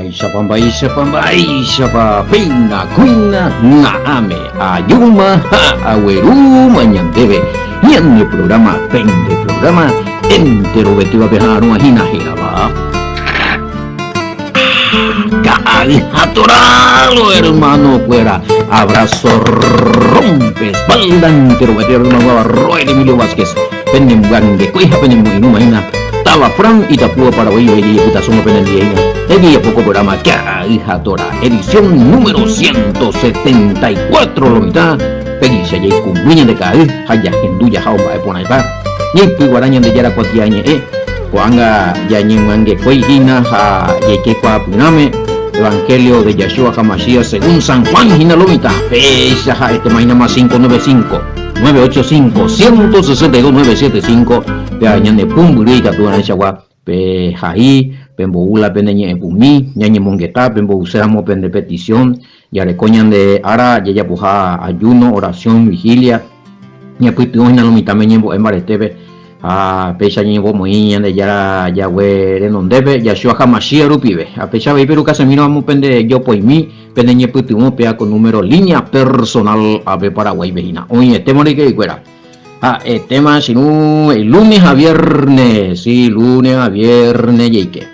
Isha pamba, pina, kuina, naame, ayuma, aweru, mañandebe. Y en el programa, entero vestido de jaruma, hinajiraba. Atoralo, hermano, fuera. Abrazo, rompe, espalda, entero vestido de una Roy de Emilio Vázquez. Penemugangue, cuija, penemuino, imagina. Taba Fran y Tapúa para hoy y putación pendiente. El día poco programa que hija Tora, edición número 174, lo mitad. Peggy se llega con niña de caer, haya hinduya jauma de ponaipa. Ni guaraña de yara cuatiañe, cuanga yañemangue cuijina, ha yeque cuapiname. Evangelio de Yeshua Hamashiach según San Juan Hina Lomita. Fecha este mañana más 595 985 162 975. Pe añane pumburi katuana chagua pe jai pemboula pendeñe pumi ñañe mongueta pembo usamos pende petición ya recoñan de ara ya puja ayuno oración vigilia ña puitu hina Lomita meñembo embaretebe a pecha ñembo moiña de ya we renondebe Yeshua Hamashiach rupibe a pecha ve pero casemiro amo pende yo poimi pendeñe puitu mo pea con número línea personal ave Paraguay vejina oye temore que fuera. El tema si no el lunes a viernes, sí, lunes a viernes y que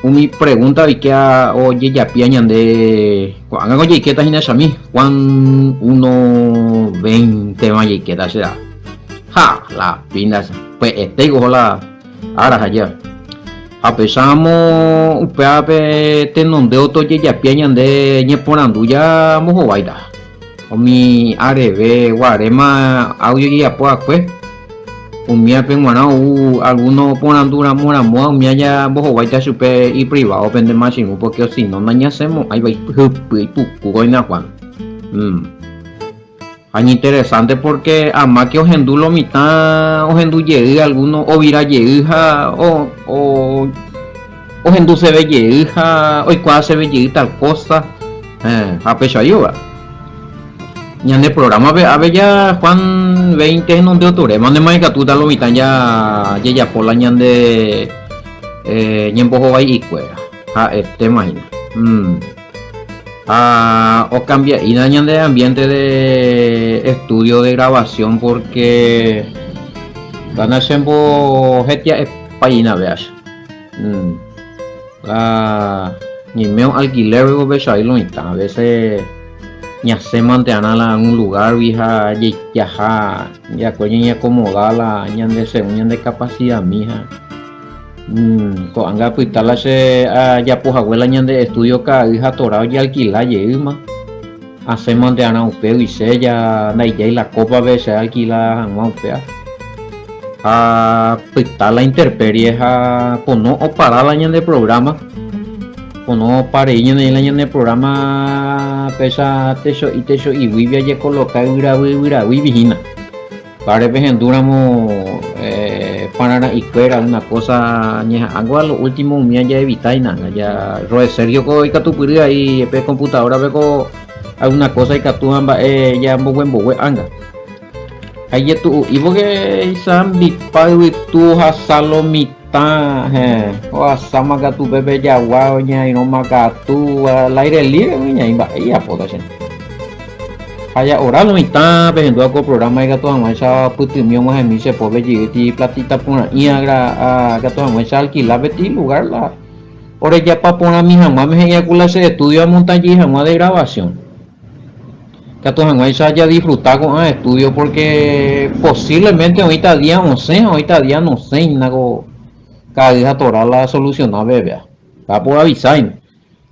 mi pregunta y que oye ya piañan de cuando oye que está a mí Juan 1:20 más y que da será la pindas pues tengo la ahora allá apesamos un peape tenon de otro ya piañan de ñeponandu ya mojo baida mi arebe guarema audio ya pues un mía penguana algunos ponandura moramo un mía ya bojo guaita super y privado pende máximo porque si no mañana hacemos ahí va y tu cugoina Juan es interesante porque ama que ojendulo mitad ojenduye algunos o vira yeja o ojendu se ve yeja hoy cuál se ve tal cosa a pecho ayuda ya en el programa a ver ya Juan 20 en donde octubre mande más que tú lo mitan ya por la ñan de ñembo joven y cuera este imagina o cambia y dañan de ambiente de estudio de grabación porque van a ser jetia página veas ni me alquiler luego ves ahí lo mitan a veces ya se mantiene en un lugar vieja ya coño y acomodarla ñan de capacidad mija anga puitala se ya pues abuela ñan de estudio ka hija torado y alquilar yema hace mantiene un peo y se ya y la copa veces alquila un peo puitala interperie pues no o para la ñan de programa o no para ella en el programa pesa techo y vivía ya colocar vira vigina para ver duramos para y fuera una cosa algo a lo último mía ya evitar nada ya Roe Sergio y que tú puedes ahí pe computadora veo alguna cosa y que tú ya buen anga ahí tú y porque sambi paui tu hasalomita o asama que tu bebé ya guauña y no macatu al aire libre y ya foto así haya oral no está viendo algo programa y que todo esa putimio más en mi se puede llegar platita por y agra que todo esa alquilar beti lugar la ahora ya para poner mi jamás me ya clase de estudio a montaña jamás de grabación que todo esa ya disfrutar con estudio porque posiblemente ahorita día no sé nada cada día toral la solucionar bebé va por avisar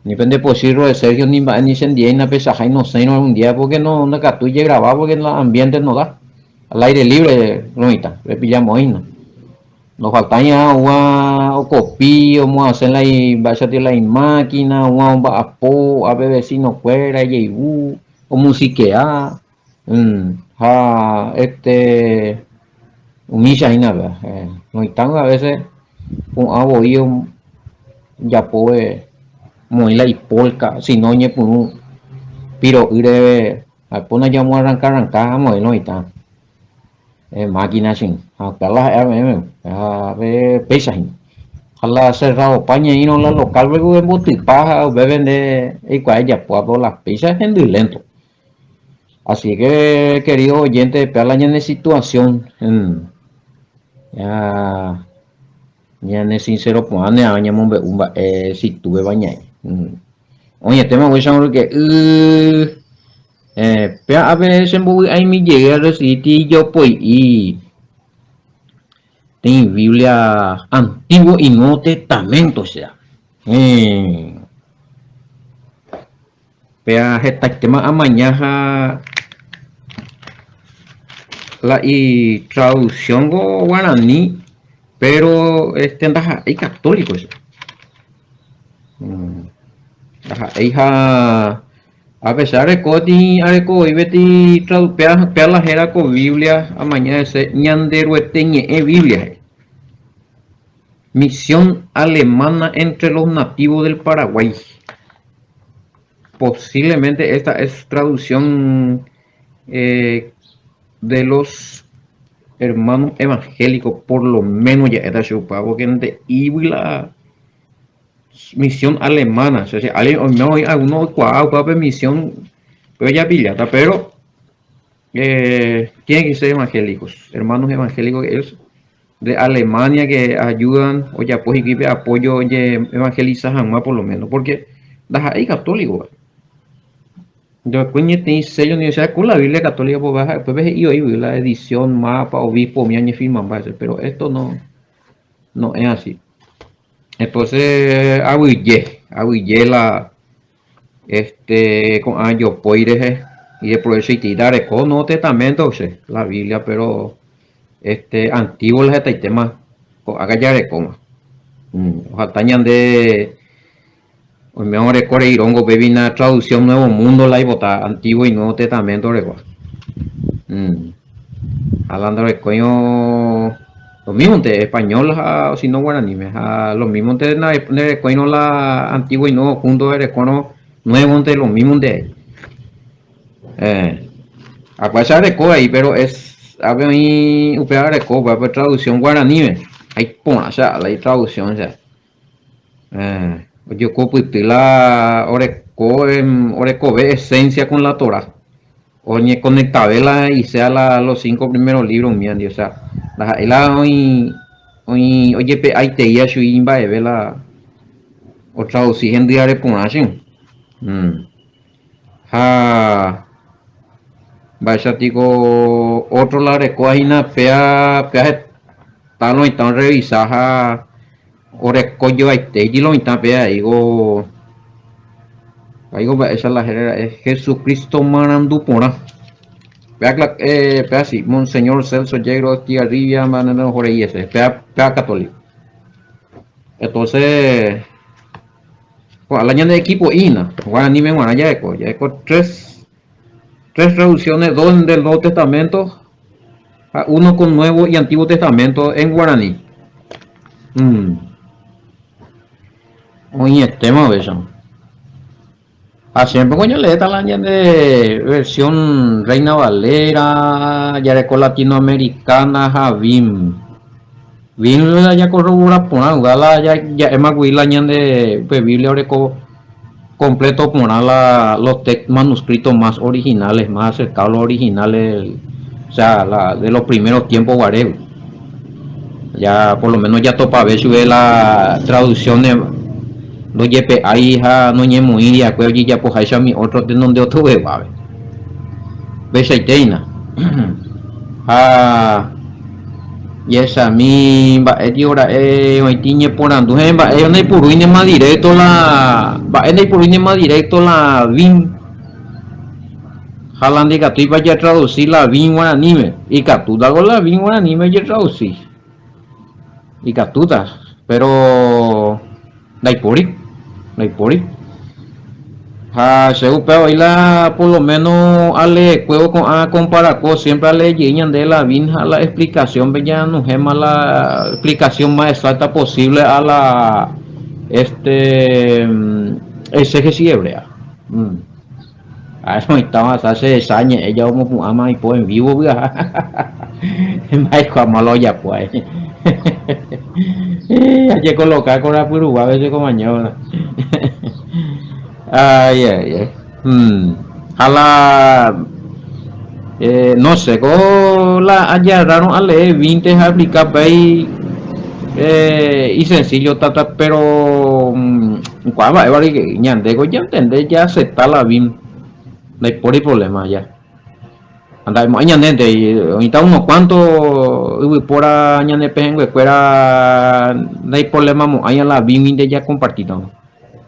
ni pende posible de Sergio ni sendía y na pesaje no sé no un día porque no catuye grabar porque el ambiente no da al aire libre no está le pillamos ahí nos falta ya o copio vamos a hacer la vaya de la máquina o a ver si no fuera y o musiquea humilla y nada no están a veces un aboío ya puede moila y polka si no ñe por un pero ire pone ya vamos a arrancar no está máquina sin a pelas pesa Ojalá cerrado paña y no la local luego en botipaja o beben de y cual ya puedo las pizzas en lento. Así que querido oyente, peala en situación ya ya ne sincero pues ane aña mon be umba si tuve baña. Oye, tema voy a saber que pea a veces en voy a mi llegar a sitio yo pues y tem Biblia Antiguo y Nuevo Testamento, o sea. Pea esta tema amañaja la y traducción guaraní, pero ndaja y católico eso. Ndaja hija a pesar de coti areco y beti pea la jera con Biblia amaña ese ñandero teñe Biblia. Misión alemana entre los nativos del Paraguay. Posiblemente esta es traducción de los hermanos evangélicos, por lo menos ya era su pago que de la misión alemana. O sea, algunos cuadros misión, pero ya pillata, pero tienen que ser evangélicos, hermanos evangélicos que es de Alemania que ayudan, o ya pues equipe apoyo, oye, evangeliza jamás por lo menos, porque las hay católicos. Yo cuñé tenía sello universidad con la Biblia católica por baja, después ves y hoy la edición mapa obispo mi año firman base, pero esto no es así. Entonces aguillé la con año poire y de por eso y tirar con no testamento, o sea, la Biblia, pero antiguo les está el tema haga ya de coma ojalá de hoy mejor recorre irongo baby una traducción nuevo mundo la y bota antiguo y nuevo testamento recuerda hablando de coño lo mismo de español o si no guaraní lo mismo de coño la antiguo y nuevo juntos de cono nuevo de lo mismo de a pasar de co ahí pero es a ver mi upea de co va por traducción guaraní hay pon o sea la traducción o sea yo copo y la oreco ve esencia con la Torah oye conectabela y sea los 5 primeros libros míos o sea la hoy oye pe ahí te ya shui imba de vela o traducir en día de ponación vaya tico otro la recoina pea talo y tan revisar orecoyo ahí te y lo tan pea digo esa la jerera es Jesucristo manando pona pea sí Monseñor Celso Yegro tía Rivia manando por ahí ese pea católico entonces al año de equipo ina guaraní me guarana ya eco tres traducciones, dos del Nuevo Testamento, uno con Nuevo y Antiguo Testamento en guaraní. Oye, tema de eso. Siempre cuando le la de versión Reina Valera, ya de latinoamericana, Javim. Vim ya corrobora por la ya es más la de Biblia completo por los manuscritos más originales, más acercados a los originales, o sea, de los primeros tiempos guareos. Ya por lo menos ya topa ver si ve la traducción de no yepe ahí ja no ñe muy ya pues ya pues hay mi otro de donde otro ve va ve seiteina y esa mi va hora hoy tiñe por andu va no hay por ruine más directo la va no hay por ruine más directo la vin jalan de que vaya a traducir la vin anime y catuda con la vin anime ya traducir y catuda pero no hay por según pero ahí la por lo menos ale juego con comparar con siempre ale llenan de la vinja la explicación ya no es más la explicación más exacta posible a la exégesis hebrea a eso estaba hace años ella como ama y pues en vivo es más malo ya pues Hay que colocar con la puruba a veces como mañana. Ay, ay, ay. A la no sé, con la agarraron a leer 20 aplicar ahí y sencillo, tata, pero cuál va a que ñandego ya entender ya aceptar la BIM, no hay por el problema ya. Anda, ñandente, y ahorita unos cuantos, y por ñande pejengue, fuera, no hay problema, hay la BIM de ya compartido.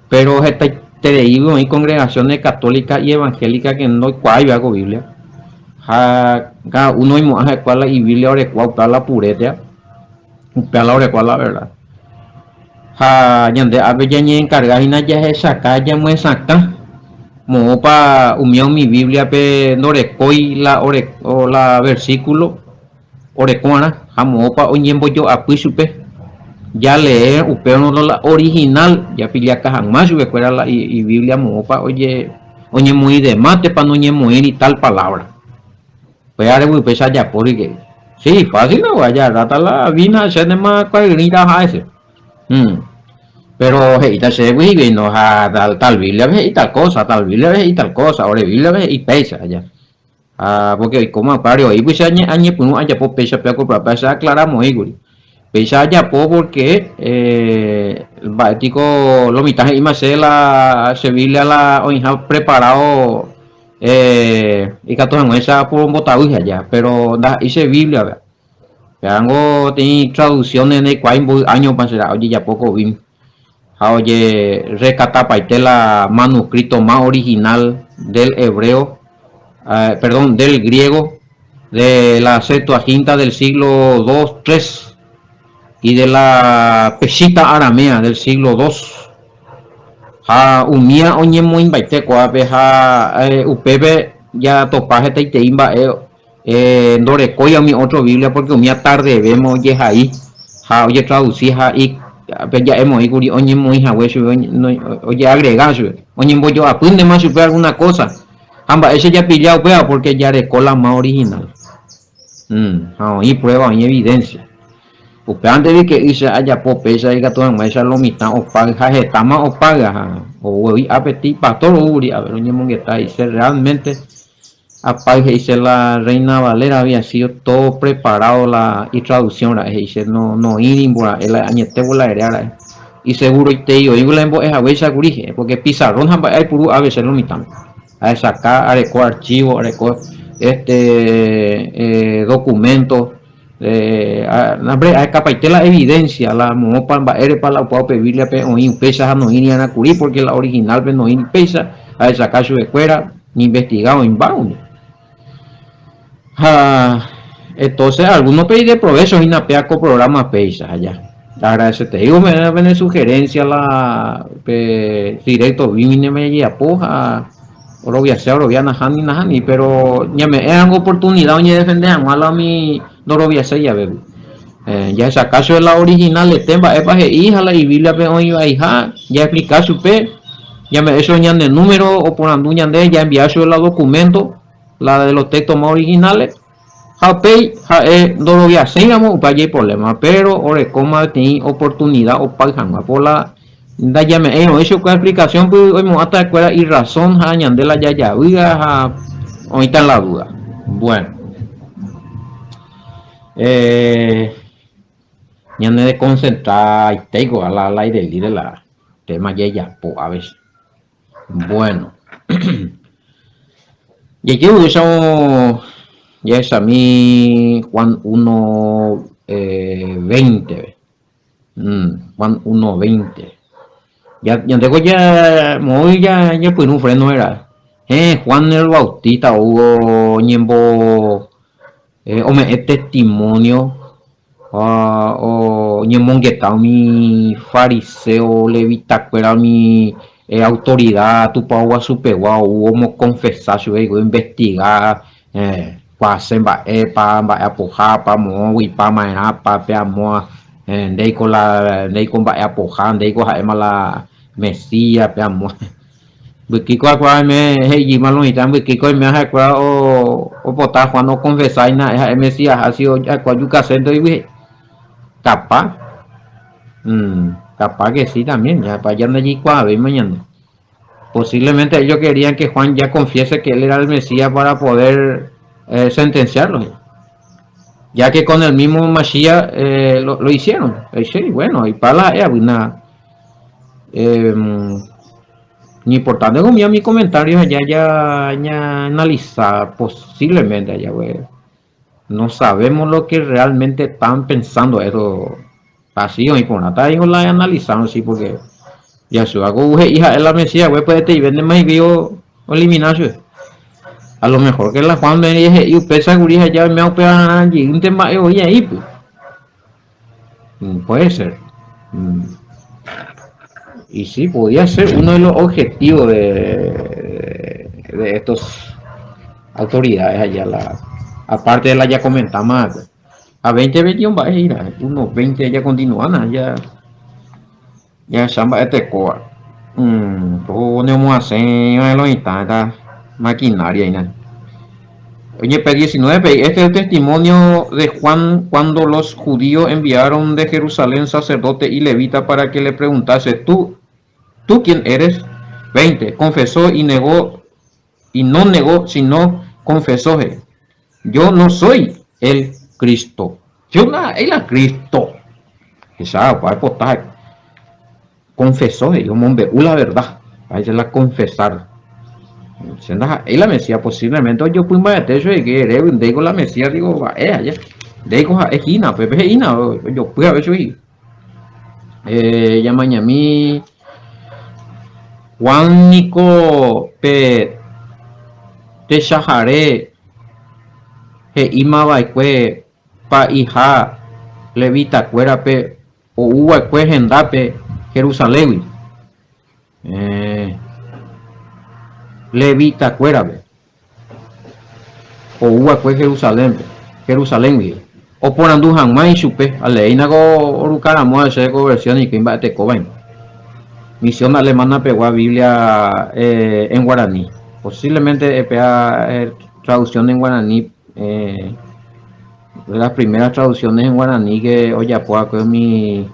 Pero esta te digo, hay congregaciones católicas y evangélicas que no hay algo Biblia. Cada uno y mujer cual y Biblia ore cual la pureza, un pela ore cual la verdad. Ñande a ver ya ni encargar y ya es sacar ya muy exacta. Mo pa unión mi Biblia pe no recoi la ore o la versículo ore cuana, jamo pa oñembo yo apuisupe. Ya leer upeo no la original ya pilla cajan más y recuerda la y Biblia mopa oye muy de mate para no muy ni tal palabra pues ahora voy a empezar ya porque sí fácil no vaya rata la vina se ne más cualquiera a ese pero hey ta se güey no ha tal Biblia ve y tal cosa tal Biblia ve y tal cosa ahora Biblia ve y pesa ya porque como pario y pues añe pues no haya por pesa pero para pasar aclaramos igual pesa ya porque el bático lo mitad y más la Sevilla la hoy ha preparado y que todos esa por un botado ya pero da hice Biblia veango tiene traducciones en el cual año pasará oye ya poco bien oye rescata para la manuscrito más original del hebreo perdón del griego de la Septuaginta del siglo 2 3 y de la pesita aramea del siglo II. Umía oñe muy baite coape upebe ya topaje te imba ndore coya mi otro Biblia porque umía tarde vemos oye ahí oye traducir y ya hemos ahí oñe muy jahueso oye agregar oñe voy yo apunte más super alguna cosa amba ese ya pillado pega porque ya de cola más original y prueba y evidencia porque antes de que hice haya popesa y gato en esa lo mitad o paga jetama o paga o voy a pedir pastor uri a ver un que está dice realmente apaga dice la Reina Valera había sido todo preparado la y traducción la dice no irimbura el añete bola era y seguro y te digo la es a veces porque pizarrón hay puro a veces lo mitad a sacar areco archivo areco documento hay capaz la evidencia la mopa para la puedo pedirle o pesa no irían a cubrir porque la original no pesa a sacar su escuela ni investigado inbound entonces algunos pedí de provecho y napea con programas pesa allá agradece te digo me da sugerencia la directo vine me apoja Nahani, pero ya me dan oportunidad de defender a mi no lo voy a hacer ya bebé ya ese acaso es la original de temba es para hija la y Biblia pe hoy hija ya explicar su pe ya me eso ya de número o por anduña de ya enviar su la documento la de los textos más originales japei no lo voy a hacer para hay problema pero ore coma tiene oportunidad o para por la da ya me eso con explicación pues hoy hasta escuela y razón de la ya ahorita en la duda bueno ya me de concentrar y tengo a la aire de la tema ya pues a veces bueno y yo uso ya es a mí Juan 1 20 Juan 1 20 ya tengo ya muy ya pues un freno era Juan el Bautista hubo ñembo hombre testimonio o ñembo que está mi fariseo levita fuera mi autoridad tu pa su pegua hubo confesar su ego investigar pasen ba apoja pa mo y pa maena pa pe amo de con la de con ba apoja de con la Mesías pe amo porque cuál me hey malo y también que me ha o botar cuando confesar na Mesías ha sido ya cual yuca sendo y capaz Capaz que sí también, ya para allá de allí cuave mañana. Posiblemente ellos querían que Juan ya confiese que él era el Mesías para poder sentenciarlo. Ya que con el mismo Mashiach lo hicieron. Sí, bueno, y para la una ni importante como mi comentario allá ya analizar posiblemente allá, güey. No sabemos lo que realmente están pensando eso. Así o por nada dijo la analizaron sí porque ya su hago hija de la Mesías, güey, puede te y vende más y vio eliminar. A lo mejor que la Juan me dije y usted seguridad ya me ha operado allí un tema hoy ahí pues. Puede ser. Y sí, podía ser uno de los objetivos de estos autoridades allá, aparte de la ya comentamos, a 2021 va a ir, a unos 20 ya continúan, ya chamba este coa. Podemos hacer en los instantes maquinaria y nada. Oye, P19, este es el testimonio de Juan cuando los judíos enviaron de Jerusalén sacerdote y levita para que le preguntase, ¿tú quién eres? 20. Confesó y negó, y no negó, sino confesó. Yo no soy el Cristo. Yo no, él es Cristo. Esa, para apostar. Confesó, yo me la verdad. Ahí se la confesar. Él la Mesías posiblemente yo fui más de techo de que digo la Mesías, digo, allá. Digo, es Ina, Pepe es Ina, yo fui a ver eso y ya mañana Juan Nico Pe te shaharé he ima baikue pa hija levita cuera pe o uva cue gendape Jerusalén levita cuera pe o uva cue Jerusalén o por andu jamás supe aleina go orucaramo ese versión y que imbate cobain misión alemana pegó a Biblia en guaraní. Posiblemente traducción en guaraní, de las primeras traducciones en guaraní que Oyapoaco es mi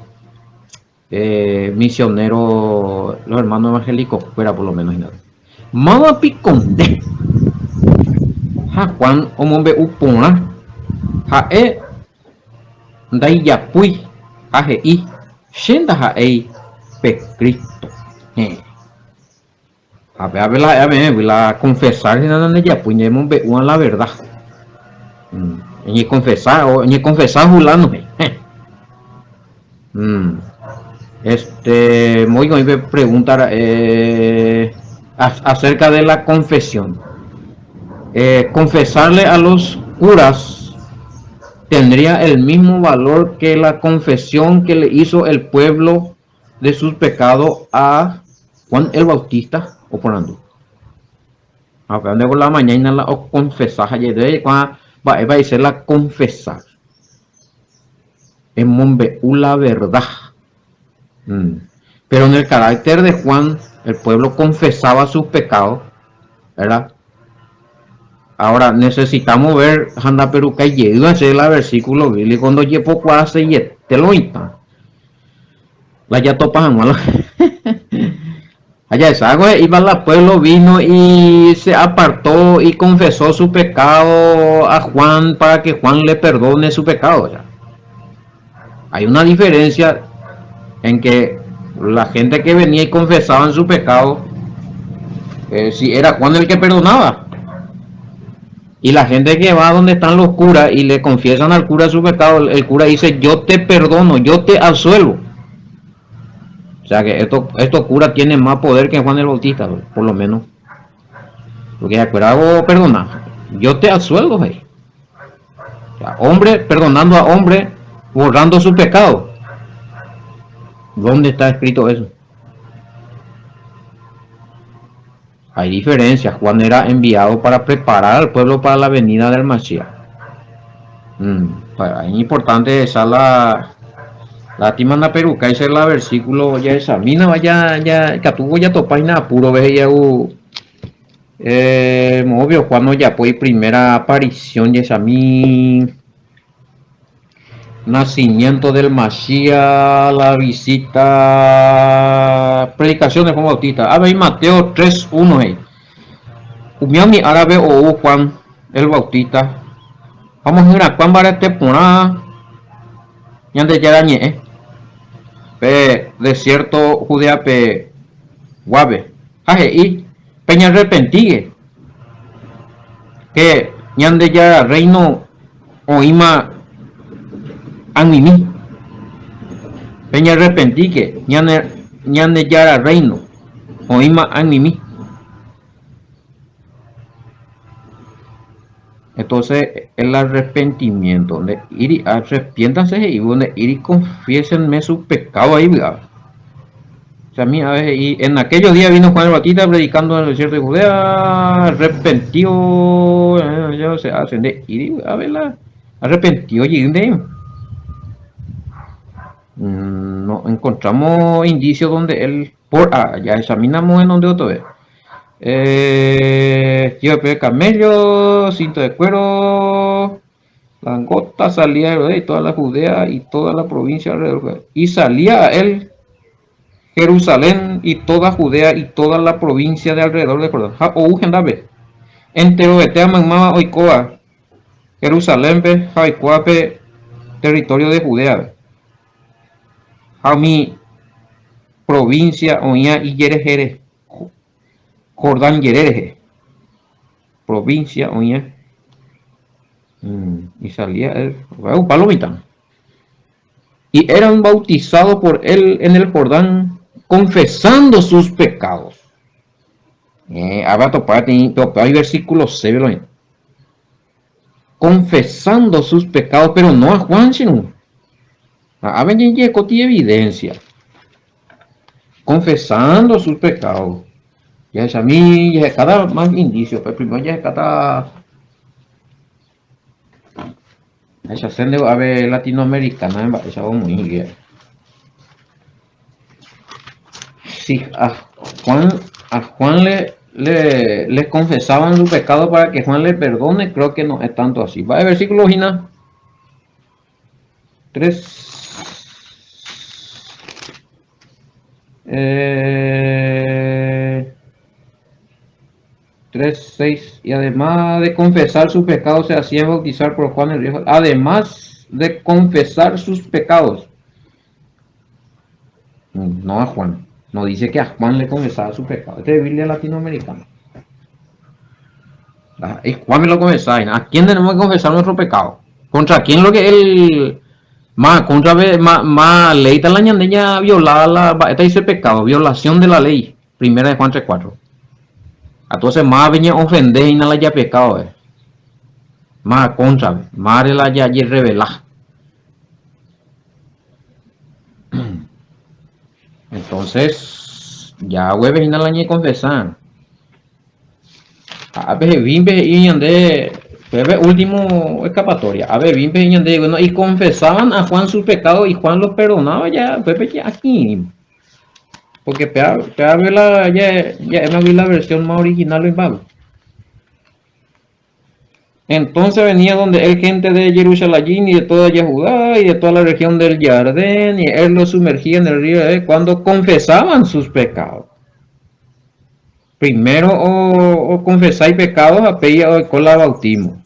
misionero, los hermanos evangélicos, fuera por lo menos. Mama piconde. Ja Juan omombe upona. Ja dai yapui. Ja i. Shenda ja pe Cristo. A ver, la confesar ya puñemos la verdad. Ni confesar Julano. Muy me preguntar acerca de la confesión. Confesarle a los curas tendría el mismo valor que la confesión que le hizo el pueblo de sus pecados a Juan el Bautista o por ando. Hablando por la mañana la confesar ayer de va a ser la confesar. En Mombe la verdad. Pero en el carácter de Juan, el pueblo confesaba sus pecados, ¿verdad? Ahora necesitamos ver Handa Peruca y llegó a ser la versículo bíblico cuando llevo cuase y te lo insta. La ya topan malo. Allá es algo, iba al pueblo, vino y se apartó y confesó su pecado a Juan para que Juan le perdone su pecado. ¿Ya? Hay una diferencia en que la gente que venía y confesaba en su pecado, si era Juan el que perdonaba. Y la gente que va donde están los curas y le confiesan al cura su pecado, el cura dice, yo te perdono, yo te absuelvo. O sea que estos curas tienen más poder que Juan el Bautista, por lo menos. Porque de acuerdo perdona, yo te absuelvo. O sea, hombre perdonando a hombre, borrando su pecado. ¿Dónde está escrito eso? Hay diferencias. Juan era enviado para preparar al pueblo para la venida del Mashiach. Es importante esa la timana peruca, ese es la versículo ya examina vaya catuvo ya topaina puro veía obvio cuando ya fue primera aparición ya examina nacimiento del Mashiach, la visita, predicación de Juan Bautista. A ver, Mateo 3:1. Umiami árabe o Juan el Bautista. Vamos a ir a Juan para temporada. Ya de Yarañe, pe desierto Judea pe Guave. Aje y peña arrepentigue. Que ñande ya reino oima animi. Peña arrepentique, ñande ya reino oima animi. Entonces el arrepentimiento, donde ir arrepiéntanse y donde ir y confiésenme su pecado ahí, ¿verdad? O sea, a mí a veces, y en aquellos días vino Juan el Bautista predicando en el desierto de Judea, arrepentido, ya se hacen de ir a verla, arrepentido y de no encontramos indicios donde él, por ya examinamos en donde otra vez. Lleva de camello, cinto de cuero, langota, salía de toda la Judea y toda la provincia alrededor. Y salía a él Jerusalén y toda Judea y toda la provincia de alrededor de Jordán. O Ugendabe. Entero de Mamá Oikoa. Jerusalén, Jaicoape, territorio de Judea. A mi provincia, Oña y Yerejere. Jordán Yereje. Provincia, Oña. Y salía él. Palomita. Y eran bautizados por él en el Jordán, confesando sus pecados. Hay versículos severos. Confesando sus pecados, pero no a Juan, sino a venir con evidencia. Confesando sus pecados. Ya es a mí, ya es cada más indicio, pero primero ya es cada. Esa sende a ver latinoamericana, esa va muy bien. Si a Juan le confesaban su pecado para que Juan le perdone, creo que no es tanto así. Va el versículo Gina 3. 3:6. Y además de confesar sus pecados se hacía bautizar por Juan el Viejo. Además de confesar sus pecados. No a Juan. No dice que a Juan le confesaba su pecado. Este es Biblia latinoamericana. Y Juan me lo confesaba. ¿A quién tenemos que confesar nuestro pecado? ¿Contra quién lo que él más ley está la ñandeña violada esta dice pecado, violación de la ley, primera de Juan 3:4. Entonces más venía ofender y no la haya pecado, más contra, más la haya revelar. Entonces ya hueves y no la haya confesar. A veces vimbe y ande último escapatoria. A ver, y confesaban a Juan sus pecados y Juan los perdonaba ya, ya aquí. Porque ya hemos visto la versión más original en Pablo. Entonces venía donde él gente de Jerusalén y de toda Judá y de toda la región del Jardín y él los sumergía en el río cuando confesaban sus pecados. Primero o confesáis pecados a pedir con la bautismo.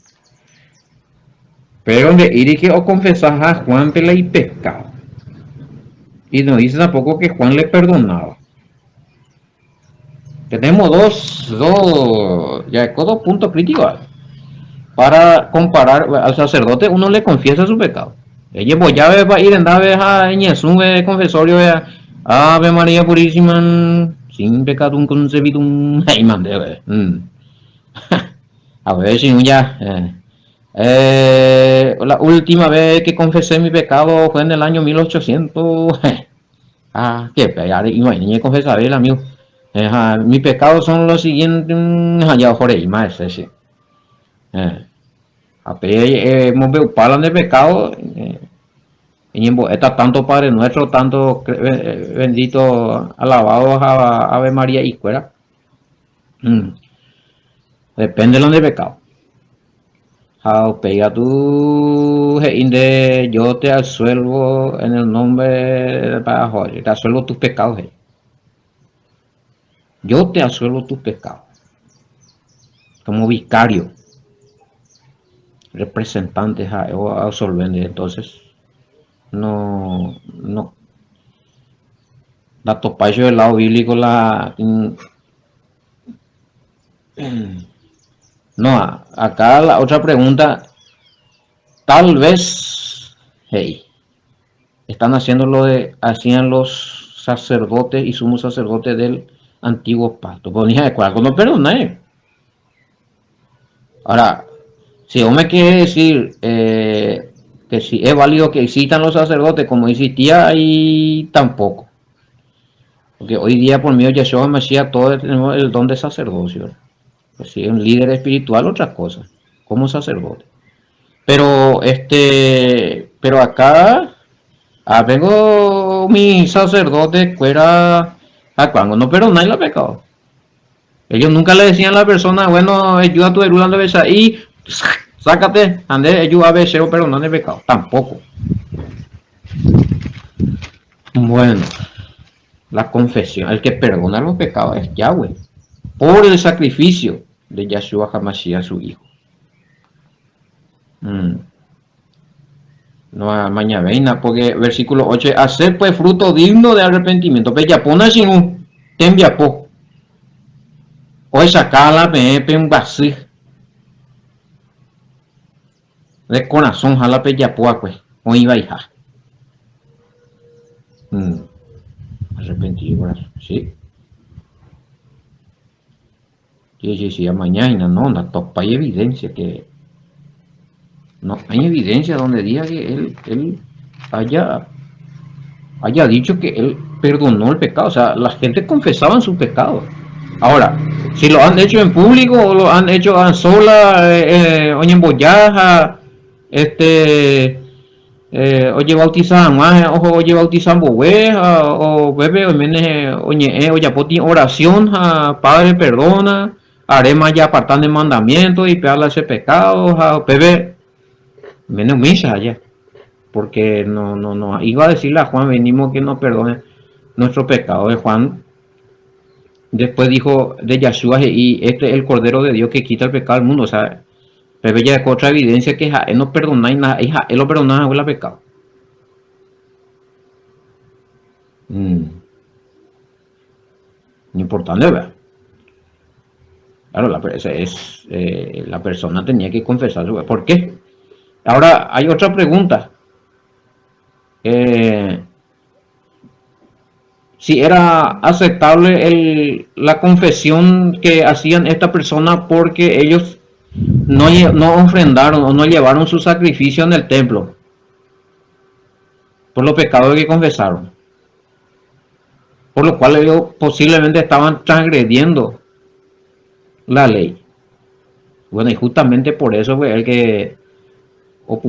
Pero donde ir que o confesás a Juan pela y pecado. Y no dice tampoco que Juan le perdonaba. Tenemos dos puntos críticos. Para comparar al sacerdote, uno le confiesa su pecado. Ella voy a ver para ir en a Jesús confesorio Ave María Purísima sin pecado concebido ay mande a ver si ya la última vez que confesé mi pecado fue en el año 1800 qué pegar imagínate confesar el amigo mis pecados son los siguientes allá por ahí más ese hemos visto palan de pecado y está tanto Padre Nuestro, tanto bendito, alabado a Ave María y fuera. Depende de los de pecado. How pega tu de yo te absuelvo en el nombre del Padre, te absuelvo tus pecados. Yo te absuelvo tus pecados. Como vicario, representante o absolvente. Entonces, no la topayo del lado bíblico no, acá la otra pregunta, tal vez, hey, están haciendo lo de hacían los sacerdotes y sumos sacerdotes del antiguo pacto. Pues de cuál no perdoné. Ahora, si vos me quieres decir que si es válido que existan los sacerdotes como existía ahí, tampoco. Porque hoy día por medio de Yeshua Mashiach todos tenemos el don de sacerdocio. Pues si es un líder espiritual, otra cosa, como sacerdote. Pero pero acá vengo mi sacerdote fuera a cuando no perdonáis los pecados. Ellos nunca le decían a la persona, bueno, ayuda a tu herula de besa y sácate, ande, ayuda a veces o perdonar el pecado. Tampoco. Bueno, la confesión, el que perdona los pecados es Yahweh, por el sacrificio de Yeshua HaMashiach, su hijo. No mañana, porque versículo 8, hacer pues fruto digno de arrepentimiento. Pues ya pone sin un tembiapo. Hoy sacala me un vasij. De corazón, jala pe yapoa, pues. Hoy iba a hija. Arrepentido, corazón. Sí. Sí, mañana, no, hay evidencia que. No hay evidencia donde diga que él haya dicho que él perdonó el pecado. O sea, la gente confesaba su pecado. Ahora, si lo han hecho en público o lo han hecho en sola, o en boyaja, oye bautizan más, oye bautizan boveja, o bebe, o ya poti oración, Padre perdona, haremos ya apartar de mandamiento y pegarle ese pecado, bebe, menos misa allá. Porque no, iba a decirle a Juan, venimos que nos perdone nuestro pecado. De Juan después dijo de Yeshua, y este es el Cordero de Dios que quita el pecado del mundo. O sea, pero ya es otra evidencia que él no perdonáis nada, él lo perdona el pecado. Importante, ¿verdad? Claro, la persona tenía que confesar. ¿Por qué? Ahora hay otra pregunta. Si era aceptable la confesión que hacían esta persona porque ellos no ofrendaron o no llevaron su sacrificio en el templo por los pecados que confesaron, por lo cual ellos posiblemente estaban transgrediendo la ley. Bueno, y justamente por eso fue el que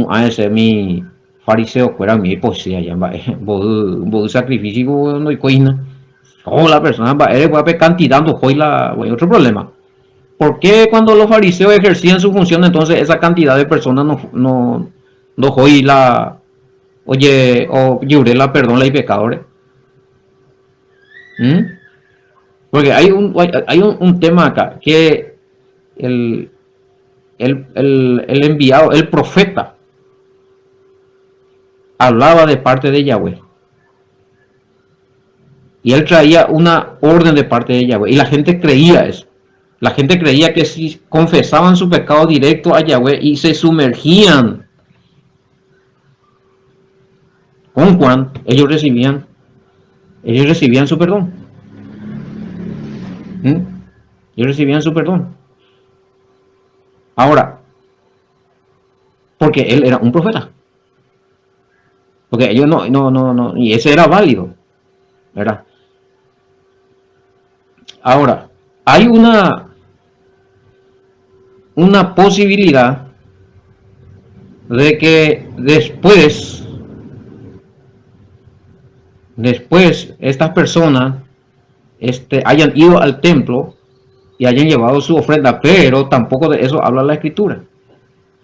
a ese mi fariseo fuera mi poesía ya vos sacrificio no hay coina o la persona va a cantidad hoy otro problema. ¿Por qué cuando los fariseos ejercían su función entonces esa cantidad de personas no hoy la oye o lloré la perdón la y pecadores? Porque hay un tema acá que el enviado, el profeta hablaba de parte de Yahweh y él traía una orden de parte de Yahweh y la gente creía eso. La gente creía que si confesaban su pecado directo a Yahweh y se sumergían con Juan, ellos recibían su perdón. Ellos recibían su perdón. Ahora, porque él era un profeta. Porque ellos no, y ese era válido, ¿verdad? Ahora, hay una posibilidad de que después estas personas hayan ido al templo y hayan llevado su ofrenda, pero tampoco de eso habla la escritura.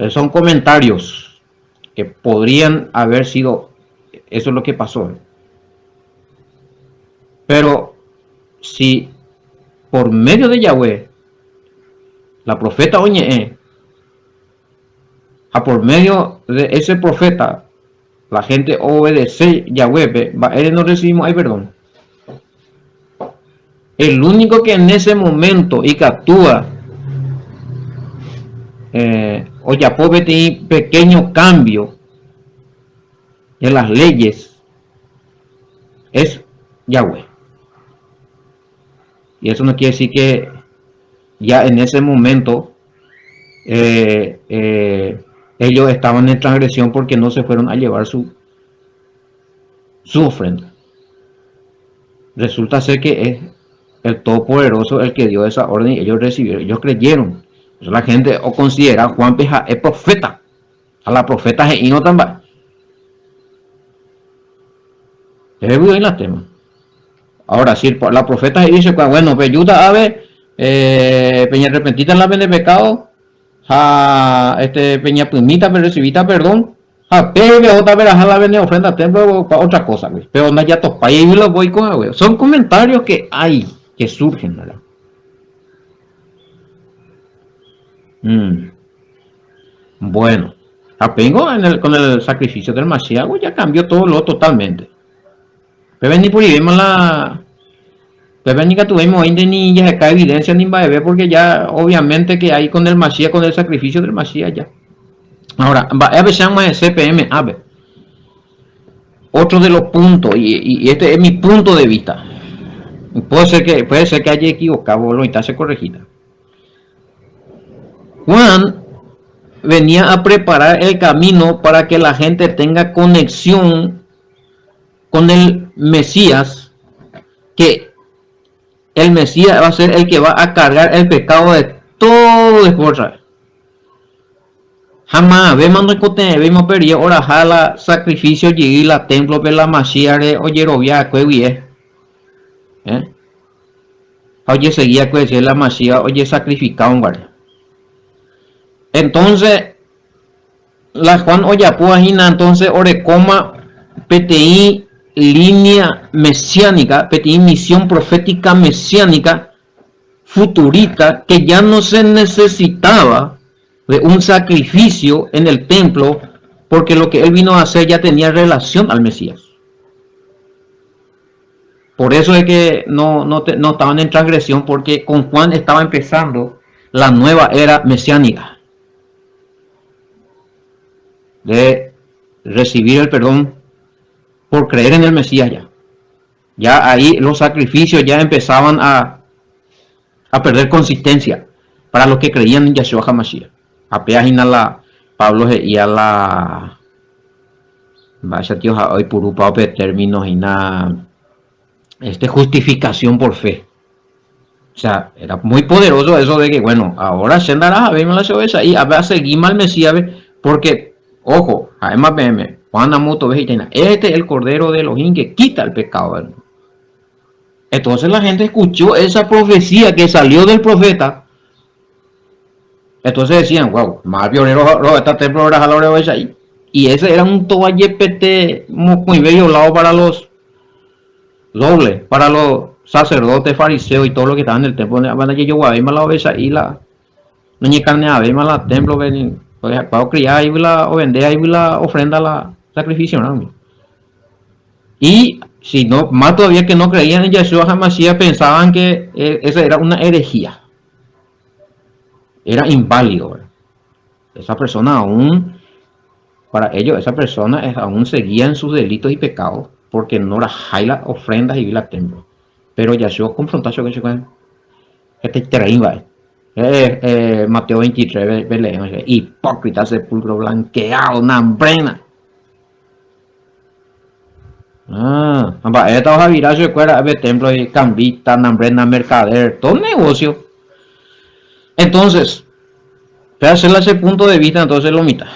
Son comentarios que podrían haber sido, eso es lo que pasó. Pero si por medio de Yahweh, la profeta Oñe, a por medio de ese profeta, la gente obedece Yahweh, no recibimos ahí perdón. El único que en ese momento y que actúa o ya puede tener pequeño cambio en las leyes es Yahweh. Y eso no quiere decir que ya en ese momento ellos estaban en transgresión porque no se fueron a llevar su ofrenda. Resulta ser que es el Todopoderoso el que dio esa orden y ellos recibieron, ellos creyeron. Entonces la gente o considera Juan Peja es profeta. A la profeta es no también. Es en la tema. Ahora, si la profeta dice, bueno, pues ayuda a ver, peña arrepentita en la pena de pecado, peña primita, pero recibita perdón, pebe otra vez a la vene ofrenda templo para otra cosa, güey. Pero no ya topa y lo voy con, güey. Son comentarios que hay, que surgen, ¿verdad? Bueno, apengo con el sacrificio del Mashiach, ya cambió todo lo totalmente. Pero ni por ahí vemos pero ni que tuvimos ni ya acá evidencia ni va a ver porque ya obviamente que hay con el Mashiach, con el sacrificio del Mashiach ya. Ahora, a ver, se llama CPM, a ver. Otro de los puntos, y este es mi punto de vista. Puede ser que haya equivocado, lo se corregida. Juan venía a preparar el camino para que la gente tenga conexión con el Mesías, que el Mesías va a ser el que va a cargar el pecado de todo después. Jamás vemos ahora jala sacrificio y la templo de la Mashiach o Yerovia que oye seguía que la Mashiach oye sacrificado un guardia. Entonces la Juan Oyapuajina entonces orecoma PTI línea mesiánica, PTI misión profética mesiánica futurista, que ya no se necesitaba de un sacrificio en el templo porque lo que él vino a hacer ya tenía relación al Mesías. Por eso es que no estaban en transgresión, porque con Juan estaba empezando la nueva era mesiánica de recibir el perdón por creer en el Mesías ya. Ya ahí los sacrificios ya empezaban a perder consistencia para los que creían en Yahshua HaMashiach. Apenas inhala Pablo y a la vaya tío hoy por términos y nada justificación por fe. O sea, era muy poderoso eso de que bueno, ahora se andará a ver la cabeza y a ver seguir mal Mesías porque ojo, además Juan Amuto vegetina, este es el cordero de Elohim que quita el pecado, ¿verdad? Entonces la gente escuchó esa profecía que salió del profeta. Entonces decían, wow, más pionero esta temporada a la hora de ahí. Y ese era un toallepete muy bello lado para los dobles, para los sacerdotes fariseos y todo lo que estaban en el templo. Van a yo guavima la oveja y la no ni carne avema la templo ven cuando criar y la o vender ahí la ofrenda la sacrificio, ¿no? Y si no, más todavía que no creían en Yahshua HaMashiach, pensaban que esa era una herejía. Era inválido, ¿verdad? Esa persona aún, para ellos, esa persona aún seguía en sus delitos y pecados, porque no las las ofrendas y la templo. Pero Yahshua confrontó con eso, este traíba, Mateo 23, hipócrita, sepulcro blanqueado, nambrena. Esta hoja viral se recuerda de templo y cambista, nambrena, mercader, todo negocio. Entonces, para hacerle ese punto de vista, entonces lo mitad.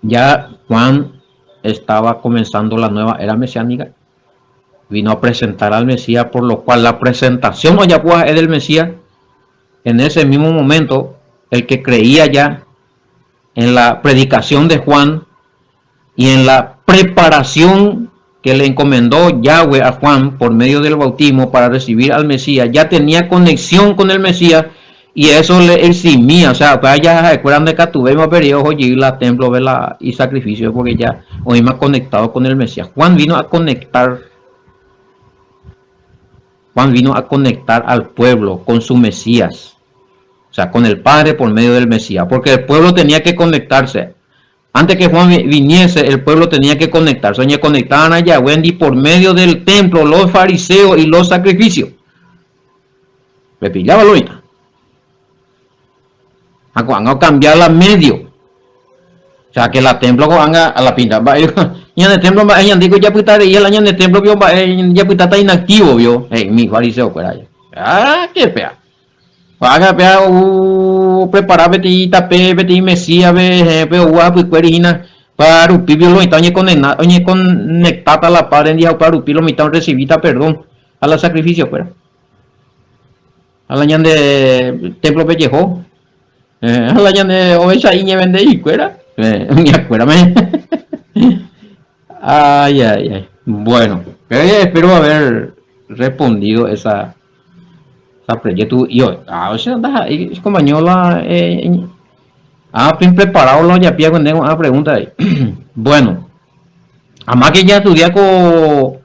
Ya Juan estaba comenzando la nueva era mesiánica. Vino a presentar al Mesías, por lo cual la presentación o ya es del Mesías. En ese mismo momento el que creía ya en la predicación de Juan y en la preparación que le encomendó Yahweh a Juan por medio del bautismo para recibir al Mesías, ya tenía conexión con el Mesías y eso le eximía, o sea, pues ya se acuerdan de que tuvimos periodo y la templo vela y sacrificio porque ya hoy más conectado con el Mesías. Juan vino a conectar al pueblo con su Mesías, o sea, con el Padre por medio del Mesías, porque el pueblo tenía que conectarse. Antes que Juan viniese, el pueblo tenía que conectarse. Se conectaban a Yahweh por medio del templo, los fariseos y los sacrificios. Me pillaba lo ya. A cambiar la medio. O sea, que la templo a la pinta. Y en el templo, digo, ya puta, y el año en el templo, ya puta está inactivo, vio. Mi fariseo, pues allá. Qué pea. Haga pea, preparar betita, beti mesía, pero guapo y cuerina. Para upibio lo está conectada a la par en día para upibio lo mitad recibita perdón a la sacrificio, pues. A la año de templo pellejo. A la año de oveja y vende y cuera. Me acuérdame. Ay. Bueno, espero haber respondido esa proyecto. Yo, o sea, es como española. Bien preparado lo ya pía cuando tengo una pregunta ahí. Bueno, además que ya estudié con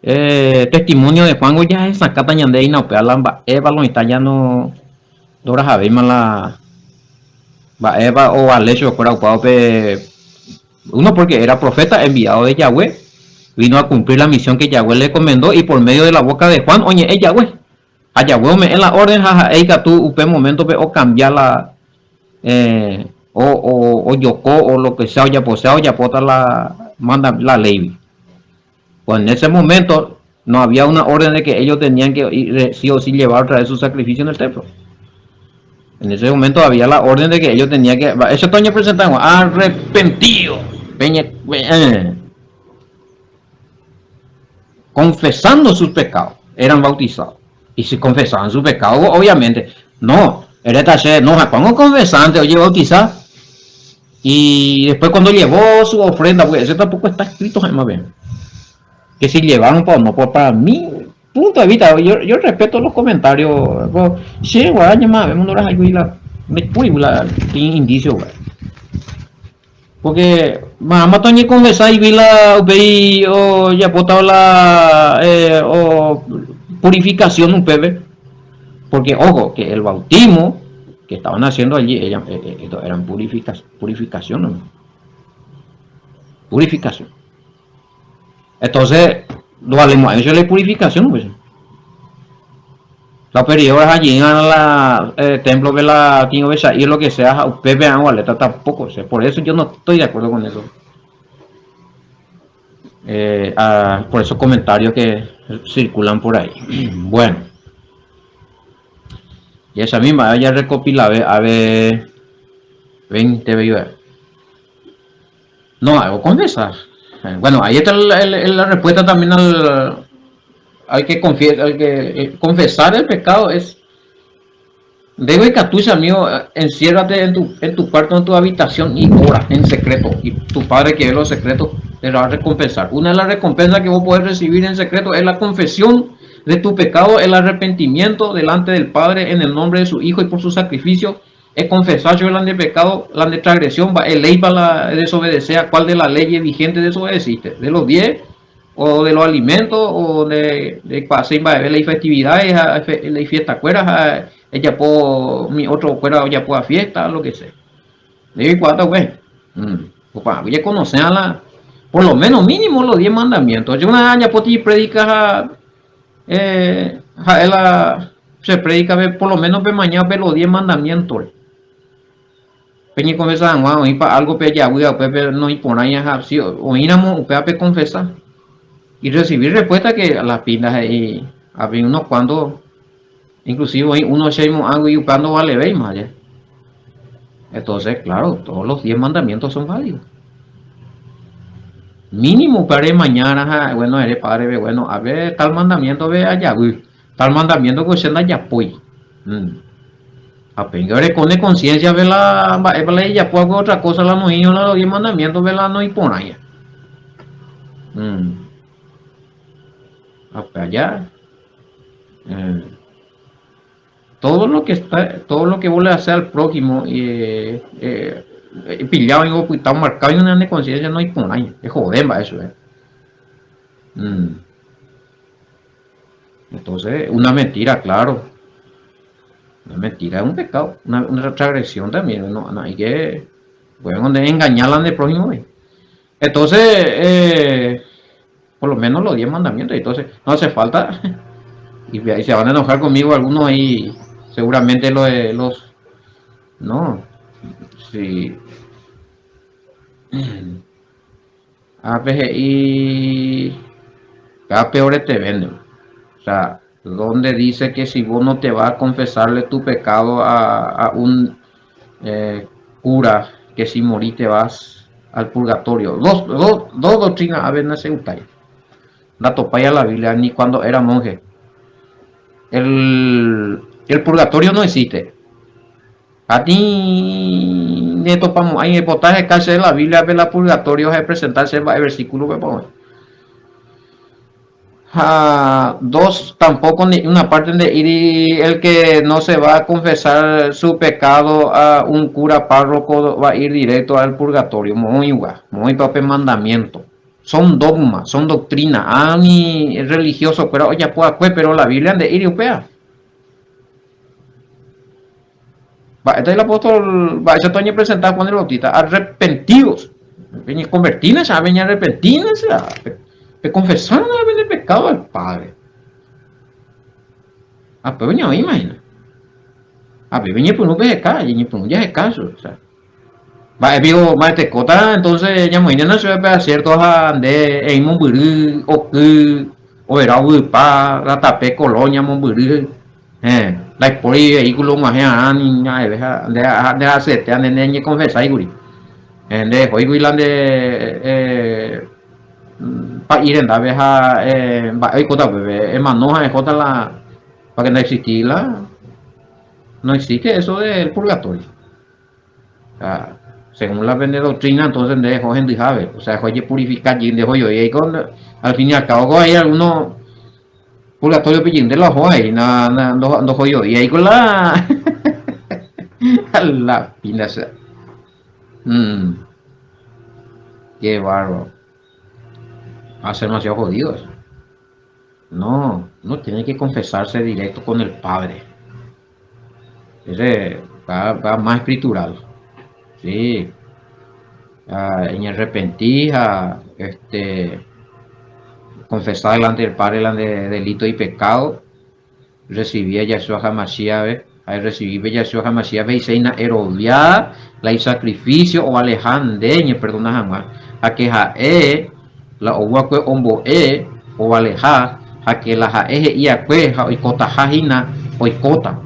testimonio de Juan, ya es acá tañande y no, pero Eva lo está ya no. Dora Javier la. Va Eva o Alecho fuera ocupado uno porque era profeta enviado de Yahweh, vino a cumplir la misión que Yahweh le encomendó y por medio de la boca de Juan, oye, es Yahweh. A Yahweh me en la orden, jaja, eica tú, upe momento o cambiar la o yocó o lo que sea, o ya pota la manda la ley. Pues en ese momento no había una orden de que ellos tenían que ir, sí o sí llevar otra vez su sacrificio en el templo. En ese momento había la orden de que ellos tenían que... Ese Toño presentamos arrepentido. Confesando sus pecados. Eran bautizados. Y si confesaban sus pecados, obviamente. No. No, pongo confesante, oye, bautizar. Y después cuando llevó su ofrenda, pues eso tampoco está escrito, más bien. Que si llevaron, pues no, pues para mí... punto de vista, yo respeto los comentarios. Sí, guay, más vemos horas ahí la tiene indicio, güey. Porque mamá Toñi conversar y vi la o ya botado la o purificación un bebé. Porque ojo, que el bautismo que estaban haciendo allí eran purificación, ¿no? Purificación. Entonces, lo hablemos, eso es la purificación, pues. Los periodos allí en la templo de la Tingo y lo que sea, ustedes vean Gualeta tampoco, sé. Por eso yo no estoy de acuerdo con eso. Por esos comentarios que circulan por ahí. Bueno. Y esa misma, ella recopila, a ver, 20 veces. No, hago confesar. Bueno, ahí está la respuesta también al que confesar el pecado es debe que tú, amigo, enciérrate en tu cuarto, en tu habitación y ora en secreto, y tu padre que ve los secretos te va a recompensar. Una de las recompensas que vos podés recibir en secreto es la confesión de tu pecado, el arrepentimiento delante del Padre en el nombre de su Hijo y por su sacrificio. Es confesar yo el de pecado, la de transgresión, va el ley para la desobedecer. ¿Cuál de las leyes vigentes desobedeciste? ¿De los 10? ¿O de los alimentos? ¿O de las festividades? ¿La fiesta cuera? ¿Ella puede, mi otro cuera ya puede fiesta? Lo que sea. ¿De cuánto, güey? Voy a conocer a la, por lo menos mínimo los 10 mandamientos. Yo una año por ti predica se predica por lo menos mañana ver los 10 mandamientos. Peña confesar, y para algo ya no impone si oínamos pe confesar y recibir respuesta que las pintas y había unos cuantos, inclusive uno se algo y cuando vale ver más. Entonces, claro, todos los 10 mandamientos son válidos. Mínimo para mañana, bueno, eres padre, bueno, a ver, tal mandamiento ve allá, tal mandamiento que se da ya pues. Apenas con conciencia vela vela ya puede otra cosa la no y la y mandamiento vela no y por allá. Mm. Allá. Eh, todo lo que está, todo lo que vos le haces al prójimo pillado y vos está marcado en una conciencia no hay por ahí. Es joder, va eso, Mm. Entonces, una mentira, claro. Una mentira es un pecado, una transgresión también. No, no hay que, bueno, engañar al prójimo. Entonces, por lo menos los 10 mandamientos. Entonces, no hace falta. Y se van a enojar conmigo algunos ahí. Seguramente los. No, sí. APGI. Cada peor te venden. O sea, donde dice que si vos no te vas a confesarle tu pecado a un cura, que si morís te vas al purgatorio. Dos doctrinas a veces no se usan. La topaya la Biblia ni cuando era monje. El purgatorio no existe. A ti ne topamos ahí en potaje cárcel de la Biblia ve la purgatorio es presentarse el versículo que pongo. Dos, tampoco ni una parte de ir el que no se va a confesar su pecado a un cura párroco va a ir directo al purgatorio. Muy igual, muy papel mandamiento. Son dogmas, son doctrinas. Ni religioso, pero oye, pues, pero la Biblia de ir y upea. Este es el apóstol, va, ese Toño presentado a Juan el Bautista, arrepentidos. Convertirse, a venir arrepentirse, a confesar el pecado al Padre. Ah, pues venía, imagina. Ah, pues venía por un pecar, y por un ya caso, o sea. Va, vivo, va, te cota, entonces, ya mañana se va a hacer todas de en Monburú, o era Upa, la tapé colonia Monburú, la expori vehículo más ya, de hacer, te han de confesar, y de hoy de pa ir en vez a hay cota es manoja es cota la para que no existiera no existe eso del purgatorio, o sea, según la vende doctrina entonces de joven de jave o sea oye purificar y de joyo y con al fin y al cabo hay algunos purgatorio pillín de los joy na no joyo y ahí con la la pina mm, qué bárbaro va a ser demasiado jodido eso. No, no tiene que confesarse directo con el Padre. Ese va más espiritual. Sí. En arrepentir, confesar delante del Padre delante de delito y pecado. Recibí a Yahshua HaMashiach, ahí recibí a Yahshua HaMashiach, y se erodia la sacrificio o alejande, perdona jamás, a que la oguacue ombo o aleja, a que la jaeje y acue, o icota jajina, o icota,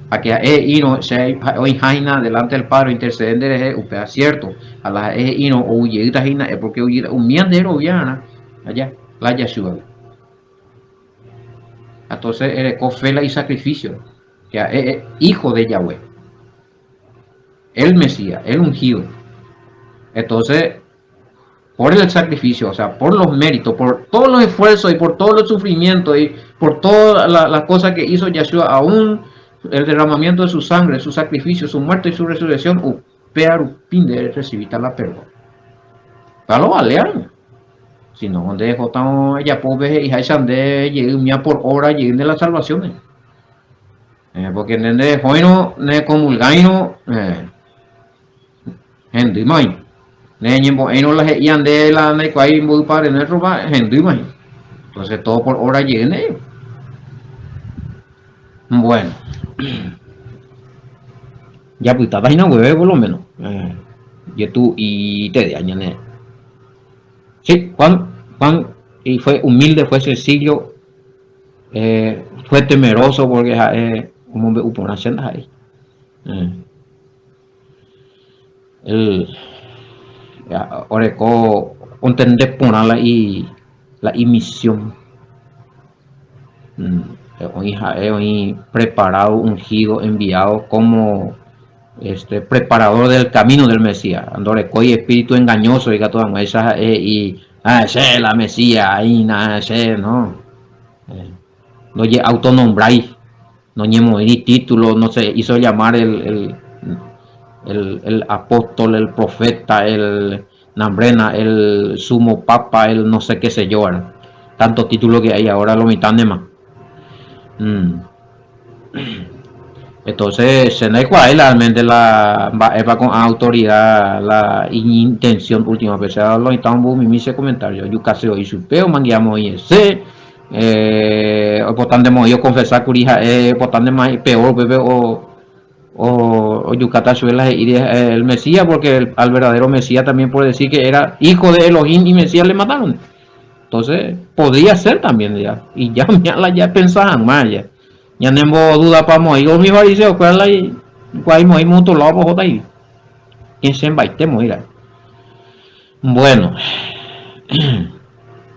a que ino se hoy jaina delante del Padre intercedente de upea cierto, a la ino o huyita jina, es porque huyita un miandero viana, allá, la Yahshua. Entonces eres cofela y sacrificio, que es hijo de Yahweh, el Mesías, el ungido. Entonces, por el sacrificio, o sea, por los méritos, por todos los esfuerzos y por todos los sufrimientos y por todas las cosas que hizo Yahshua, aún el derramamiento de su sangre, su sacrificio, su muerte y su resurrección, upin de recibir la perdón. Para lo balear. Si no, donde estamos ya pobres y hay de llegar por hora lleguen de las salvaciones. Porque nende hoino ne comulgaino hendimai ne nyembo eno la ian de la ne kwai mbu para ne roba hendimai entonces todo por hora llene bueno ya pues está no hueve por lo menos y tú y te de añane sí Juan y fue humilde fue sencillo fue temeroso porque como me hubo una cena ahí el ahora entender por la misión Mm, hoy preparado, ungido, enviado como preparador del camino del Mesías. Andore coi espíritu engañoso y toda esa y ese es la Mesías y nada ese no. No lle autonombráis, no lle título, no se hizo llamar el apóstol, el profeta, el Nambrena, el sumo papa, el no sé qué sé yo, ¿verdad? Tanto título que hay ahora, lo mitad de más. Mm. Entonces, se no hay cual realmente la va con autoridad la intención última, pero se lo estamos mi ese comentario. Yo casi hoy supeo, mangueamos y ese. Por tanto, yo confesar que hija por tanto más peor, bebé, o Yucatán suela ir el Mesías, porque al verdadero Mesías también puede decir que era hijo de Elohim y Mesías le mataron. Entonces, podría ser también ya. Y ya, ya pensaban más ya. Ya no tengo duda para morir. Los mis fariseos, ¿cuál es la cuál morir mucho lobo jota ahí? ¿Quién se embaite morir? Bueno,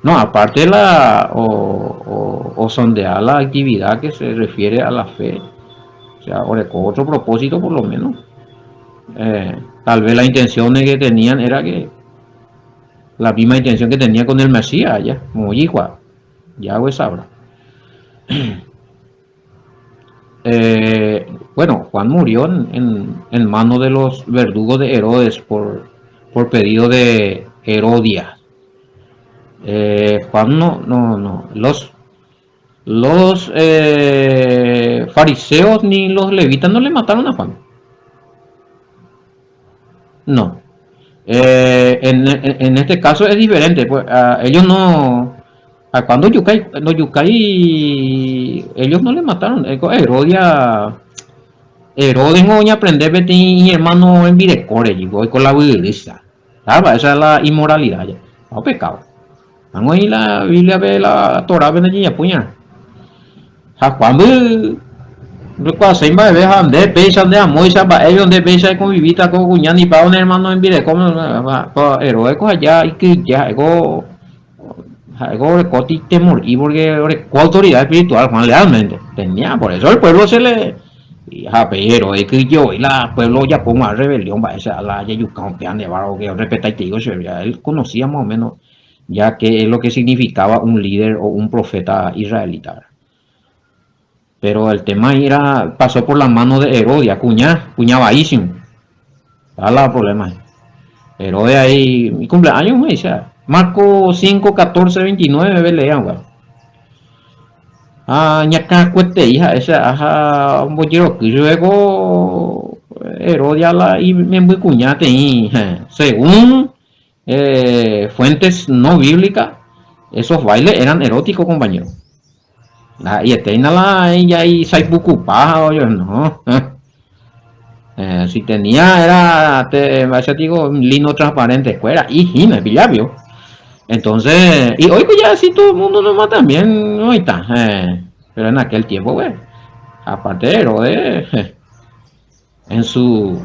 no, aparte de la o sondear la actividad que se refiere a la fe, o sea, con otro propósito por lo menos. Tal vez la intención que tenían era que la misma intención que tenía con el Mesías, ya, como hijo, ya sabrá. Bueno, Juan murió en manos de los verdugos de Herodes por pedido de Herodias. Juan no. Los fariseos ni los levitas no le mataron a Juan. No. En este caso es diferente. Pues, ellos no. A cuando Yucay, no Yucay, ellos no le mataron. Herodia. Herodes no voy a aprender mi hermano en Videcore, y voy con la violencia. Esa es la inmoralidad ya. No pecado. Vamos a ir la Biblia ve la Torah ven allí puña. A Juan recuerda sempre ve ande pensa de amor saba ellos donde pensa convivita con cuñán y para un hermano en Videcore Herodes allá y que ya algo recoti temor y porque con autoridad espiritual Juan realmente tenía, por eso el pueblo se le pero es que yo y la pueblo ya pongo a rebelión va esa la ya yucán de barro que respeta y te digo ya él conocía más o menos ya que es lo que significaba un líder o un profeta israelita, pero el tema era pasó por la mano de Herodia cuña baísimo, era el problema. Herodia ahí mi cumpleaños me dice Marco 5 14 29 ve lean güey. Ñacá cuete hija esa aja un bollero que luego Herodia la y me muy cuñate y según fuentes no bíblicas esos bailes eran eróticos compañero y eterna la ella y saipucupa yo no si tenía era te digo lino transparente fuera y gine pillabio entonces, y hoy pues ya sí todo el mundo nomás también, no está. Pero en aquel tiempo, güey, aparte de Herodes, en su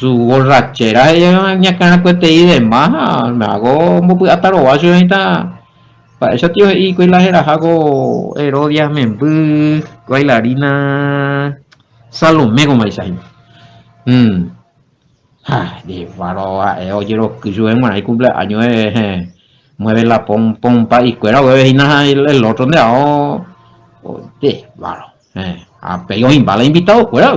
borrachera, ella me acá cueste y demás, me hago un poco hasta robacho ahorita. Para eso, tío, y con las hago Herodias, Membú, bailarina, Salomé, como dice ahí. Ay, de paro, oye, lo que yo en ahí cumpleaños mueve la pompa y cuera hueve y nada el otro de de claro a pego imbala invitado fuera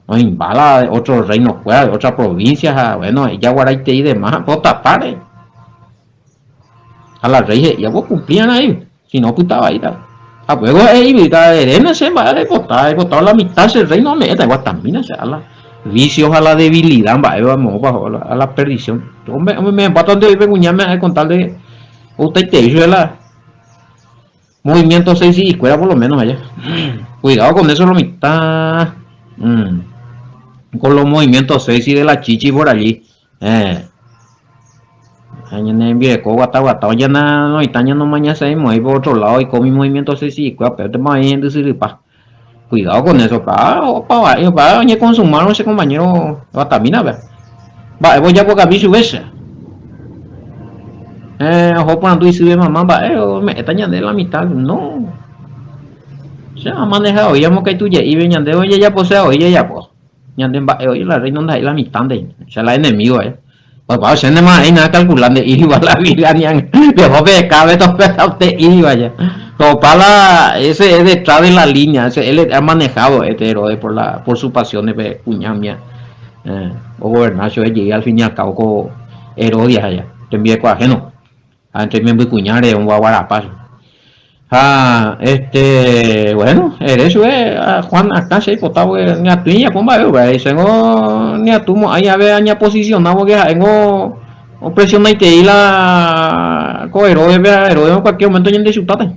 o imbala de otros reinos fuera de otras provincias bueno ya guaraite y demás por tapar a las reyes ya vos cumplían ahí si no putaba ahí tal a luego invita de se va a votar la mitad del reino me da guatamina se a la vicios a la debilidad vamos a la perdición me va tanto de pecuñarme a contar de usted te hizo la movimiento 6 y escuela por lo menos allá cuidado con eso la mitad con los movimientos 6 y de la chichi por allí ya no hay taña no mañana se mueve por otro lado y con mi movimiento 6 y escuela pero te va a ir de cuidado con eso para consumar ese compañero batamina va voy ya por camino su vez ojo cuando y sube mamá va me está de la mitad no se ha manejado ya que tú ya y ven de oye ya posee oye ya pues ñande va oye la reina no la mitad de se la enemigo pues va se más ahí nada calculando y va la vida ni le va a ver cabe todo usted y vaya todo para ese es detrás de la línea ese él ha manejado este héroe por su pasión de cuñamia o gobernar yo llegué al fin y al cabo con Herodia allá te envié con ajeno antes me voy cuñar un guaguarapazo bueno eres Juan acá se potaba ni a tuya comba tengo ni a tu ahí a ver aña posicionado que tengo presión ahí te y la coero en cualquier momento ya de chutate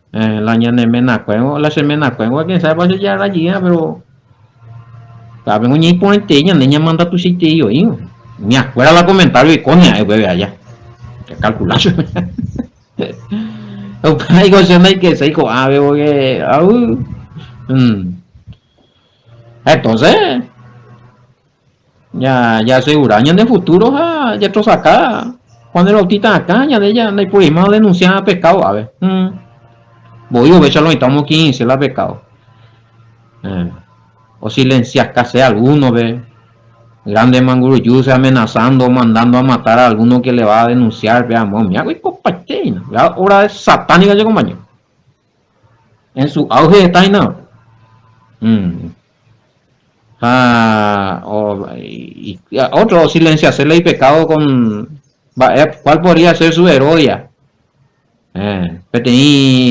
la ñane mena cuengo la semana cuengo quién sabe pues ya la llega pero sabe un ñi ponte ña niña manda tu sitio y me acuerda la comentario y coña bebé allá que calculas hay cosas que se dijo veo que entonces ya asegurañan de futuro ya otros acá cuando el autista acá ya de ella no hay problema denunciar pecado a ver voy a ver si lo estamos 15 la pecado o silenciar casi alguno ve grande manguruyuse amenazando mandando a matar a alguno que le va a denunciar veamos mira güey compartina la obra es satánica yo compañero en su auge está ahí no otro silenciar hacerle el pecado con cuál podría ser su herodia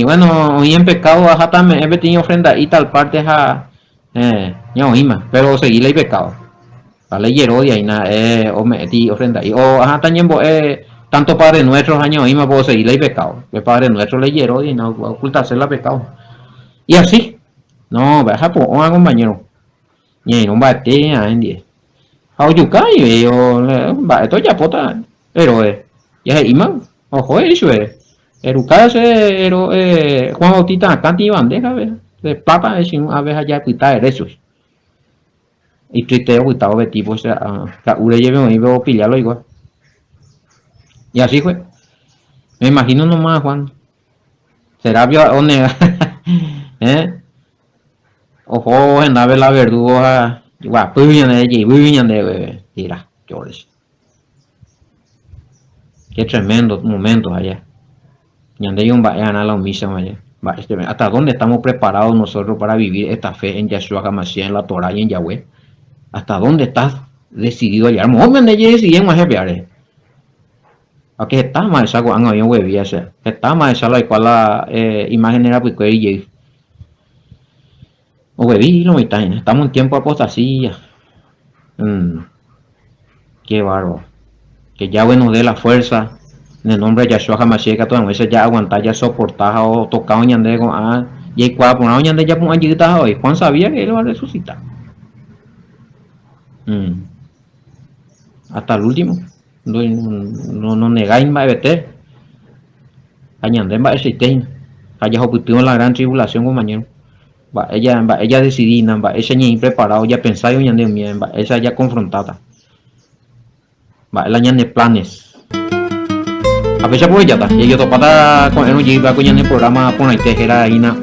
bueno hoy en pecado ajá también he tenido ofrenda y tal parte pero seguirle el pecado la ley Herodia y nada o metí ofrenda y ajá también tanto Padre Nuestro años y me puedo seguirle el pecado el Padre Nuestro ley Herodia y no ocultarse la pecado y así no baja por un compañero y no bate a en 10 Auyucay va esto ya pota pero ya es imán ojo eso Erucase Juan Bautista acá te bandeja de plata es una vez allá cuita derechos y triste gustado de tipo ure lleve y veo pillarlo igual y así fue me imagino nomás Juan será o nega ojo en ver la verduga igual pues viene de allí de mira qué tremendo momento allá ñande un vayan a la omisión allá hasta dónde estamos preparados nosotros para vivir esta fe en Yahshua HaMashiach, en la Torah y en Yahweh hasta dónde estás decidido allá hombre de allí decidí más jefe aquí está más esa cuando había huevía está más esa la cual la imagen era pues que o hueví lo mitad estamos en tiempo de apostasía qué bárbaro que Yahweh nos dé la fuerza en el nombre de Yahshua HaMashiach que todas veces ya aguantar ya soportar o tocar ñande con y cuando por ñande ya pon allí hoy Juan sabía que él va a resucitar hasta el último no negáis más vete añandé va existir allá ocurrió la gran tribulación compañero ella decidí ella ni preparado ya pensaba y ñandé esa ya confrontada el año de planes a pesar pues ya está y yo topada con el lleva con el programa por ahí tejera ahí na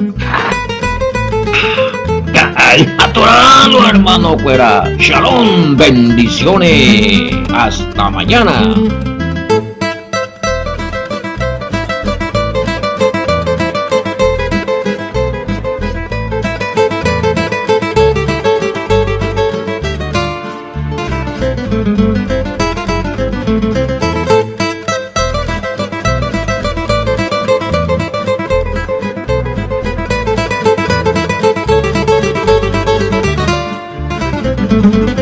atoralo hermano fuera shalom bendiciones hasta mañana. Thank you.